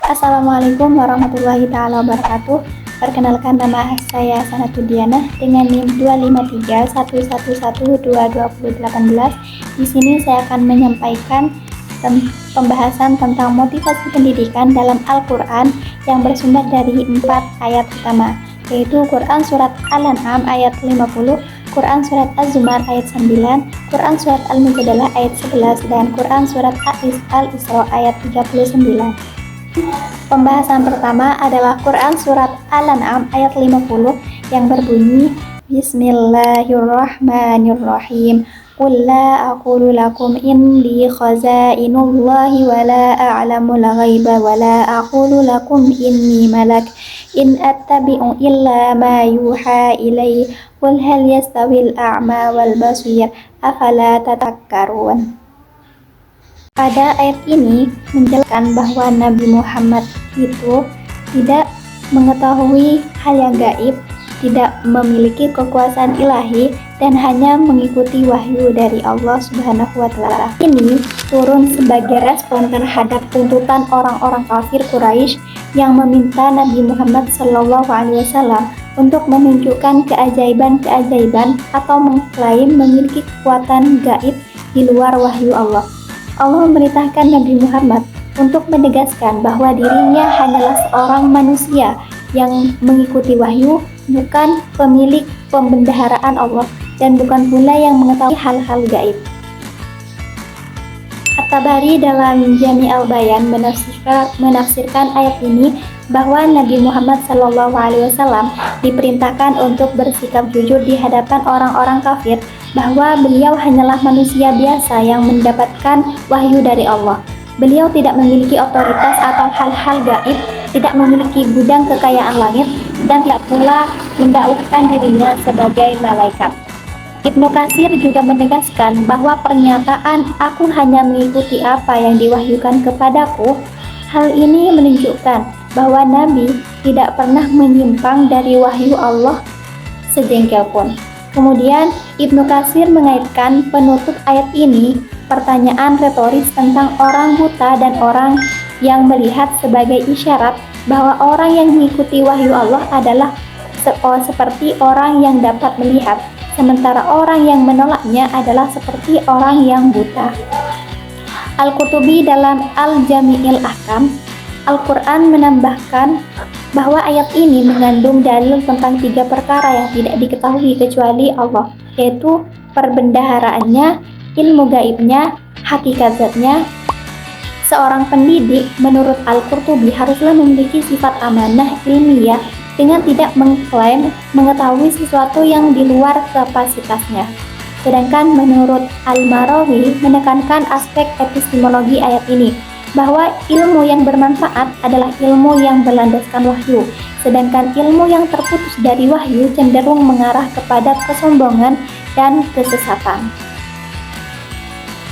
Assalamualaikum warahmatullahi taala wabarakatuh. Perkenalkan, nama saya Sanatudiana dengan NIM 25311122018. Di sini saya akan menyampaikan pembahasan tentang motivasi pendidikan dalam Al-Quran yang bersumber dari 4 ayat utama, yaitu Quran Surat Al-An'am ayat 50, Quran Surat Az-Zumar ayat 9, Quran Surat Al-Mujadalah ayat 11, dan Quran Surat Al-Isra ayat 39. Pembahasan pertama adalah Quran Surat Al-An'am ayat 50 yang berbunyi Bismillahirrahmanirrahim. Qul la aqulu lakum indi khazainullahi wa la a'lamul ghaiba wa la aqulu lakum inni malak in attabi'u illa ma yuha ilayya qul hal yastawil a'ma wal basir afala tatafakkarun. Pada ayat ini menjelaskan bahwa Nabi Muhammad itu tidak mengetahui hal yang gaib, tidak memiliki kekuasaan ilahi, dan hanya mengikuti wahyu dari Allah Subhanahu wa Ta'ala. Ini turun sebagai respon terhadap tuntutan orang-orang kafir Quraisy yang meminta Nabi Muhammad SAW untuk menunjukkan keajaiban-keajaiban atau mengklaim memiliki kekuatan gaib di luar wahyu Allah. Allah memerintahkan Nabi Muhammad untuk menegaskan bahwa dirinya hanyalah seorang manusia yang mengikuti wahyu, bukan pemilik pembendaharaan Allah, dan bukan pula yang mengetahui hal-hal gaib. At-Tabari dalam Jami' al-Bayan menafsirkan ayat ini bahwa Nabi Muhammad SAW diperintahkan untuk bersikap jujur di hadapan orang-orang kafir, bahwa beliau hanyalah manusia biasa yang mendapatkan wahyu dari Allah. Beliau tidak memiliki otoritas atau hal-hal gaib, tidak memiliki gudang kekayaan langit, dan tidak pula mendakwahkan dirinya sebagai malaikat. Ibnu Katsir juga menegaskan bahwa pernyataan "aku hanya mengikuti apa yang diwahyukan kepadaku", hal ini menunjukkan bahwa Nabi tidak pernah menyimpang dari wahyu Allah sejengkel pun. Kemudian Ibnu Katsir mengaitkan penutup ayat ini pertanyaan retoris tentang orang buta dan orang yang melihat sebagai isyarat bahwa orang yang mengikuti wahyu Allah adalah seperti orang yang dapat melihat, sementara orang yang menolaknya adalah seperti orang yang buta. Al-Qurtubi dalam Al-Jami'il Ahkam Al-Quran menambahkan bahwa ayat ini mengandung dalil tentang 3 perkara yang tidak diketahui kecuali Allah, yaitu perbendaharaannya, ilmu gaibnya, hakikat zatnya. Seorang pendidik menurut Al-Qurtubi haruslah memiliki sifat amanah ilmiah dengan tidak mengklaim mengetahui sesuatu yang di luar kapasitasnya. Sedangkan menurut Al-Marawi menekankan aspek epistemologi ayat ini, bahwa ilmu yang bermanfaat adalah ilmu yang berlandaskan wahyu, sedangkan ilmu yang terputus dari wahyu cenderung mengarah kepada kesombongan dan kesesatan.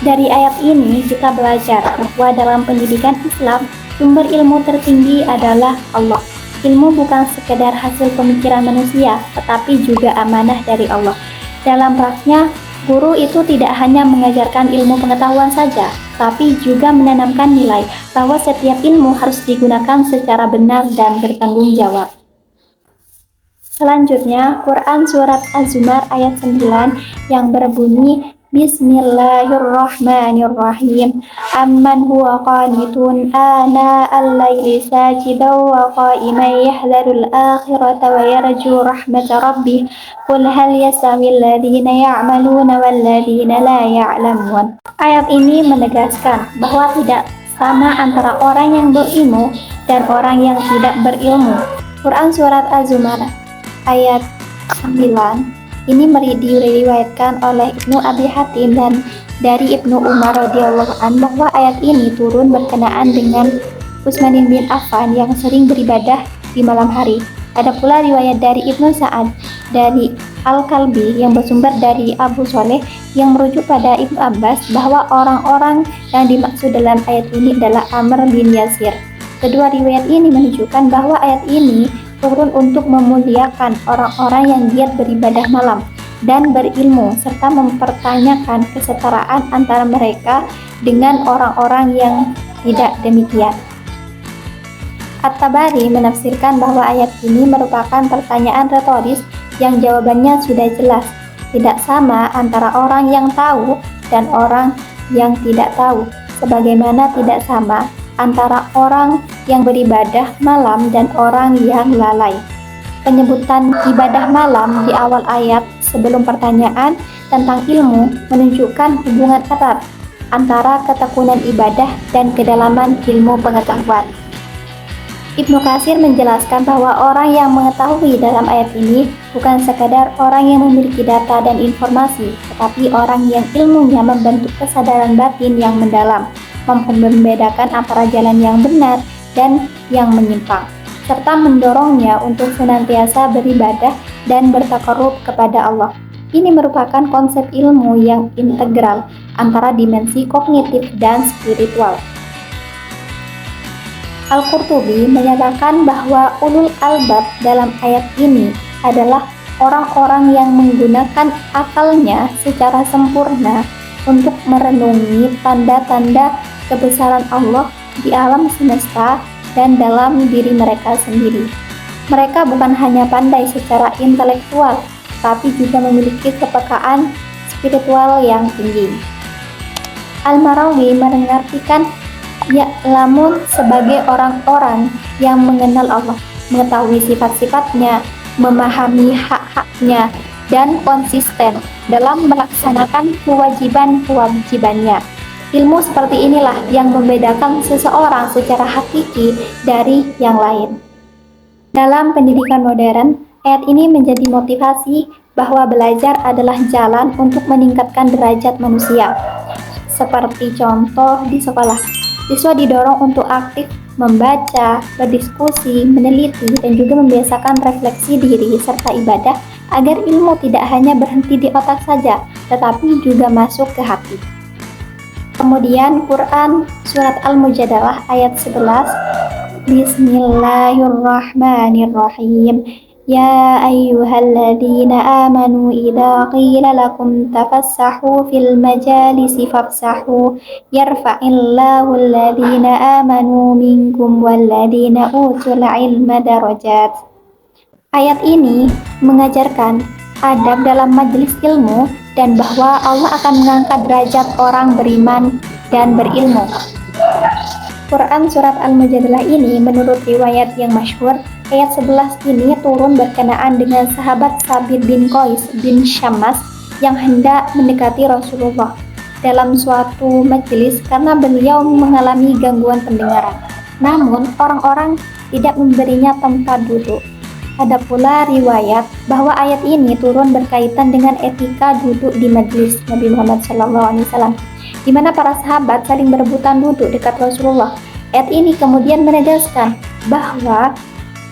Dari ayat ini kita belajar bahwa dalam pendidikan Islam, sumber ilmu tertinggi adalah Allah. Ilmu bukan sekedar hasil pemikiran manusia, tetapi juga amanah dari Allah. Dalam praktiknya, guru itu tidak hanya mengajarkan ilmu pengetahuan saja, tapi juga menanamkan nilai bahwa setiap ilmu harus digunakan secara benar dan bertanggung jawab. Selanjutnya, Quran Surat Az-Zumar ayat 9 yang berbunyi Bismillahirrahmanirrahim. Amman huwa qanitun ana al-laili sajidan wa qa'iman yahdharul akhirata wa yarju rahmata rabbih. Qul hal yastawil ladzina ya'maluna wal ladzina la ya'lamun. Ayat ini menegaskan bahwa tidak sama antara orang yang berilmu dan orang yang tidak berilmu. Quran Surat Az-Zumar ayat 9 ini diriwayatkan oleh Ibnu Abi Hatim dan dari Ibnu Umar radhiyallahu anhu bahwa ayat ini turun berkenaan dengan Utsman bin Affan yang sering beribadah di malam hari. Ada pula riwayat dari Ibnu Sa'ad dari Al-Kalbi yang bersumber dari Abu Soleh yang merujuk pada Ibnu Abbas bahwa orang-orang yang dimaksud dalam ayat ini adalah Amr bin Yasir. Kedua riwayat ini menunjukkan bahwa ayat ini turun untuk memuliakan orang-orang yang giat beribadah malam dan berilmu, serta mempertanyakan kesetaraan antara mereka dengan orang-orang yang tidak demikian. At-Tabari menafsirkan bahwa ayat ini merupakan pertanyaan retoris yang jawabannya sudah jelas. Tidak sama antara orang yang tahu dan orang yang tidak tahu, sebagaimana tidak sama antara orang yang beribadah malam dan orang yang lalai. Penyebutan ibadah malam di awal ayat sebelum pertanyaan tentang ilmu menunjukkan hubungan erat antara ketekunan ibadah dan kedalaman ilmu pengetahuan. Ibnu Katsir menjelaskan bahwa orang yang mengetahui dalam ayat ini bukan sekadar orang yang memiliki data dan informasi, tetapi orang yang ilmunya membentuk kesadaran batin yang mendalam, mampu membedakan antara jalan yang benar dan yang menyimpang, serta mendorongnya untuk senantiasa beribadah dan bertakarrub kepada Allah. Ini merupakan konsep ilmu yang integral antara dimensi kognitif dan spiritual. Al-Qurtubi menyatakan bahwa ulul albab dalam ayat ini adalah orang-orang yang menggunakan akalnya secara sempurna untuk merenungi tanda-tanda kebesaran Allah di alam semesta dan dalam diri mereka sendiri. Mereka bukan hanya pandai secara intelektual, tapi juga memiliki kepekaan spiritual yang tinggi. Al-Marawi mengartikan ya'lamun sebagai orang-orang yang mengenal Allah, mengetahui sifat-sifatnya, memahami hak-haknya, dan konsisten dalam melaksanakan kewajiban-kewajibannya. Ilmu seperti inilah yang membedakan seseorang secara hakiki dari yang lain. Dalam pendidikan modern, ayat ini menjadi motivasi bahwa belajar adalah jalan untuk meningkatkan derajat manusia. Seperti contoh di sekolah, siswa didorong untuk aktif membaca, berdiskusi, meneliti, dan juga membiasakan refleksi diri serta ibadah agar ilmu tidak hanya berhenti di otak saja, tetapi juga masuk ke hati. Kemudian Quran Surat Al-Mujadalah ayat 11, Bismillahirrahmanirrahim. Ya ayyuhalladzina amanu idza qila lakum tafassahu fil majalisi fafsahu yarfa'illahu alladzina amanu minkum walladzina utul ilma darajat. Ayat ini mengajarkan adab dalam majelis ilmu dan bahwa Allah akan mengangkat derajat orang beriman dan berilmu. Quran Surat Al-Mujadalah ini menurut riwayat yang masyhur, ayat 11 ini turun berkenaan dengan sahabat Sabit bin Qais bin Syammas yang hendak mendekati Rasulullah dalam suatu majelis karena beliau mengalami gangguan pendengaran. Namun orang-orang tidak memberinya tempat duduk. Ada pula riwayat bahwa ayat ini turun berkaitan dengan etika duduk di majelis Nabi Muhammad SAW, di mana para sahabat saling berebutan duduk dekat Rasulullah. Ayat ini kemudian menegaskan bahwa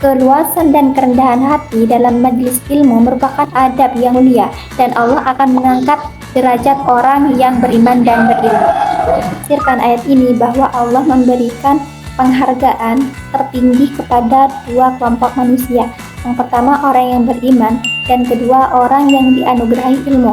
keluasan dan kerendahan hati dalam majelis ilmu merupakan adab yang mulia dan Allah akan mengangkat derajat orang yang beriman dan berilmu. Tafsirkan ayat ini bahwa Allah memberikan penghargaan tertinggi kepada dua kelompok manusia. Yang pertama orang yang beriman dan kedua orang yang dianugerahi ilmu.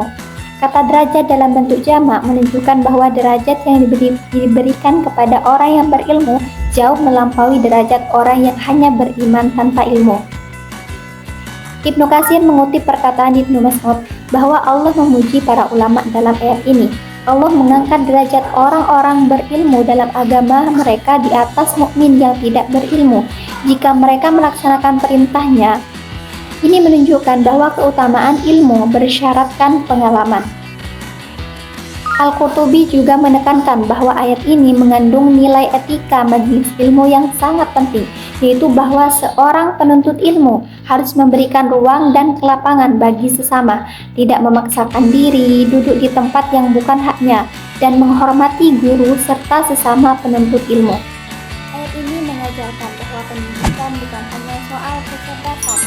Kata derajat dalam bentuk jamak menunjukkan bahwa derajat yang diberikan kepada orang yang berilmu jauh melampaui derajat orang yang hanya beriman tanpa ilmu. Ibnu Katsir mengutip perkataan Ibnu Mas'ud bahwa Allah memuji para ulama dalam ayat ini. Allah mengangkat derajat orang-orang berilmu dalam agama mereka di atas mukmin yang tidak berilmu jika mereka melaksanakan perintahnya. Ini menunjukkan bahwa keutamaan ilmu bersyaratkan pengalaman. Al-Qurtubi juga menekankan bahwa ayat ini mengandung nilai etika majelis ilmu yang sangat penting, yaitu bahwa seorang penuntut ilmu harus memberikan ruang dan kelapangan bagi sesama, tidak memaksakan diri duduk di tempat yang bukan haknya, dan menghormati guru serta sesama penuntut ilmu. Ayat ini mengajarkan bahwa pendidikan bukan hanya soal kecerdasan,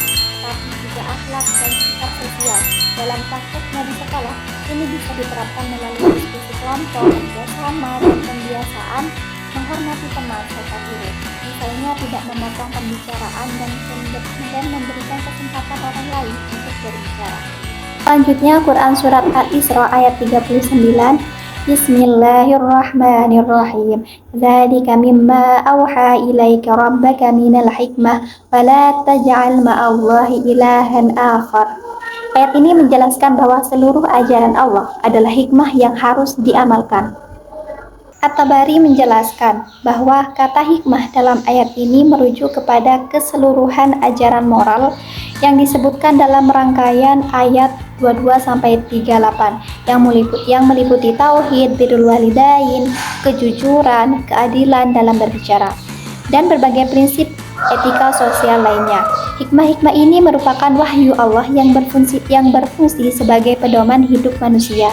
tapi juga akhlak dan sikap sosial. Dalam prakteknya di sekolah, ini bisa diterapkan melalui diskusi kelompok, kerjasama, dan pembiasaan menghormati teman serta guru. Misalnya tidak memotong pembicaraan dan memberikan kesempatan orang lain untuk berbicara. Selanjutnya Quran Surat Al-Isra ayat 39, Bismillahirrahmanirrahim. Dzalika mimma auha ilaika rabbaka minal hikmah wa la taj'al ma'allahi ilahan akhar. Ayat ini menjelaskan bahwa seluruh ajaran Allah adalah hikmah yang harus diamalkan. At-Tabari menjelaskan bahwa kata hikmah dalam ayat ini merujuk kepada keseluruhan ajaran moral yang disebutkan dalam rangkaian ayat 22-38 yang meliputi tauhid, birrul walidain, kejujuran, keadilan dalam berbicara, dan berbagai prinsip etika sosial lainnya. Hikmah-hikmah ini merupakan wahyu Allah yang berfungsi sebagai pedoman hidup manusia.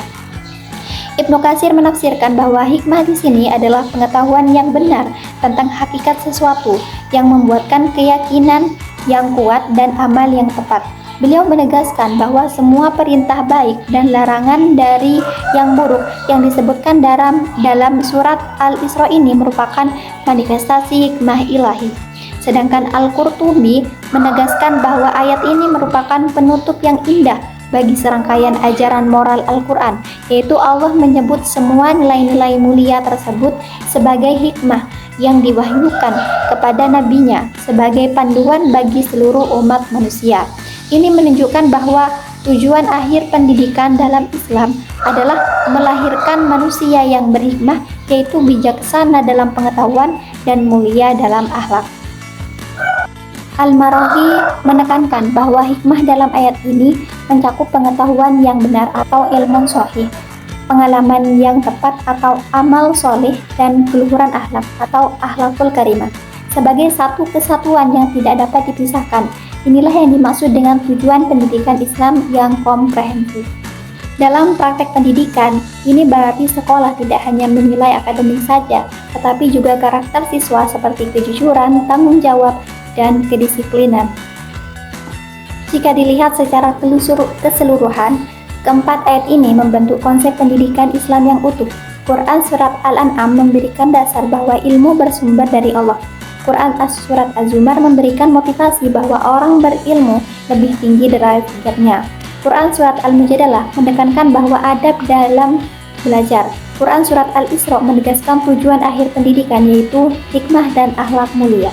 Ibnu Katsir menafsirkan bahwa hikmah di sini adalah pengetahuan yang benar tentang hakikat sesuatu yang membuatkan keyakinan yang kuat dan amal yang tepat. Beliau menegaskan bahwa semua perintah baik dan larangan dari yang buruk yang disebutkan dalam surat Al-Isra ini merupakan manifestasi hikmah ilahi. Sedangkan Al-Qurtubi menegaskan bahwa ayat ini merupakan penutup yang indah bagi serangkaian ajaran moral Al-Quran, yaitu Allah menyebut semua nilai-nilai mulia tersebut sebagai hikmah yang diwahyukan kepada nabinya sebagai panduan bagi seluruh umat manusia. Ini menunjukkan bahwa tujuan akhir pendidikan dalam Islam adalah melahirkan manusia yang berhikmah, yaitu bijaksana dalam pengetahuan dan mulia dalam akhlak. Al-Maraghī menekankan bahwa hikmah dalam ayat ini mencakup pengetahuan yang benar atau ilmu sahih, pengalaman yang tepat atau amal soleh, dan keluhuran akhlak atau akhlakul karimah sebagai satu kesatuan yang tidak dapat dipisahkan. Inilah yang dimaksud dengan tujuan pendidikan Islam yang komprehensif. Dalam praktek pendidikan, ini berarti sekolah tidak hanya menilai akademik saja, tetapi juga karakter siswa seperti kejujuran, tanggung jawab, dan kedisiplinan. Jika dilihat secara keseluruhan, keempat ayat ini membentuk konsep pendidikan Islam yang utuh. Quran Surat Al-An'am memberikan dasar bahwa ilmu bersumber dari Allah. Quran Surat Az-Zumar memberikan motivasi bahwa orang berilmu lebih tinggi derajatnya. Quran Surat Al-Mujadalah menekankan bahwa adab dalam belajar. Quran Surat Al-Isra menegaskan tujuan akhir pendidikan, yaitu hikmah dan akhlak mulia.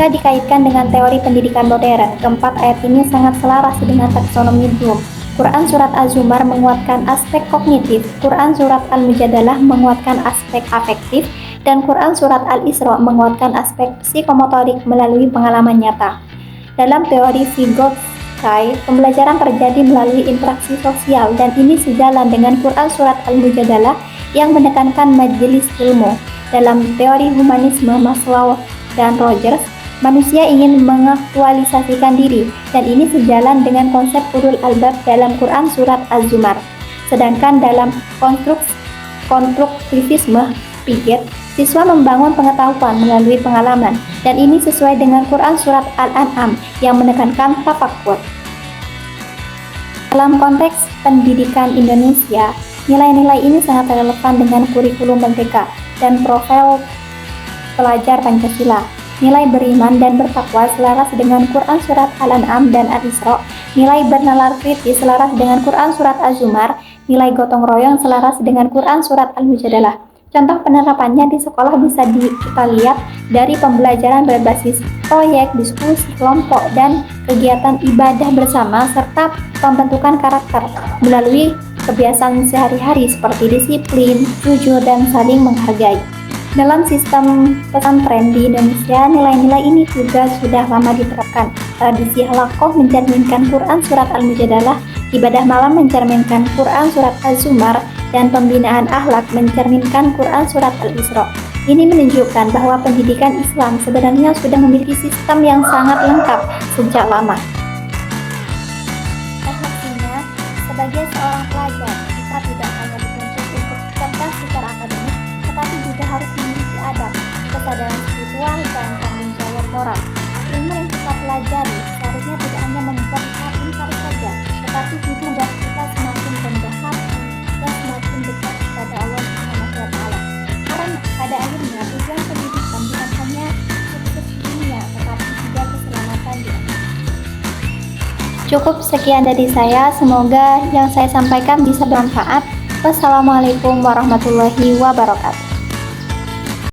Jika dikaitkan dengan teori pendidikan modern, keempat ayat ini sangat selaras dengan taksonomi Bloom. Quran Surat Az-Zumar menguatkan aspek kognitif, Quran Surat Al-Mujadalah menguatkan aspek afektif, dan Quran Surat Al-Isra menguatkan aspek psikomotorik melalui pengalaman nyata. Dalam teori Vygotsky, pembelajaran terjadi melalui interaksi sosial, dan ini sejalan dengan Quran Surat Al-Mujadalah yang menekankan majelis ilmu. Dalam teori humanisme Maslow dan Rogers, manusia ingin mengaktualisasikan diri, dan ini sejalan dengan konsep ulul albab dalam Quran Surat Az-Zumar. Sedangkan dalam konstruktivisme Piaget, siswa membangun pengetahuan melalui pengalaman, dan ini sesuai dengan Quran Surat Al-An'am yang menekankan tafakkur. Dalam konteks pendidikan Indonesia, nilai-nilai ini sangat relevan dengan kurikulum merdeka dan profil pelajar Pancasila. Nilai beriman dan bertakwa selaras dengan Quran Surat Al-An'am dan Al-Isra, nilai bernalar kritis selaras dengan Quran Surat Az-Zumar, nilai gotong royong selaras dengan Quran Surat Al-Mujadalah. Contoh penerapannya di sekolah bisa kita lihat dari pembelajaran berbasis proyek, diskusi kelompok, dan kegiatan ibadah bersama, serta pembentukan karakter melalui kebiasaan sehari-hari seperti disiplin, jujur, dan saling menghargai. Dalam sistem pesantren di Indonesia, nilai-nilai ini juga sudah lama diterapkan. Tradisi halaqah mencerminkan Quran Surat Al-Mujadalah, ibadah malam mencerminkan Quran Surat Az-Zumar, dan pembinaan akhlak mencerminkan Quran Surat Al-Isra. Ini menunjukkan bahwa pendidikan Islam sebenarnya sudah memiliki sistem yang sangat lengkap sejak lama. Refleksinya, sebagai seorang pelajar, kita tidak hanya dituntut untuk cerdas secara akademik, tetapi juga harus memiliki adab, kesadaran spiritual, dan tanggung jawab moral. Ilmu yang kita pelajari seharusnya tidak hanya membuat kita pintar saja, tetapi juga membuat kita semakin rendah hati dan semakin dekat kepada Allah Subhanahu wa Ta'ala. Karena pada akhirnya tujuan pendidikan bukan hanya sukses di dunia, tetapi juga keselamatan di akhirat. Cukup sekian dari saya, semoga yang saya sampaikan bisa bermanfaat. Wassalamualaikum warahmatullahi wabarakatuh.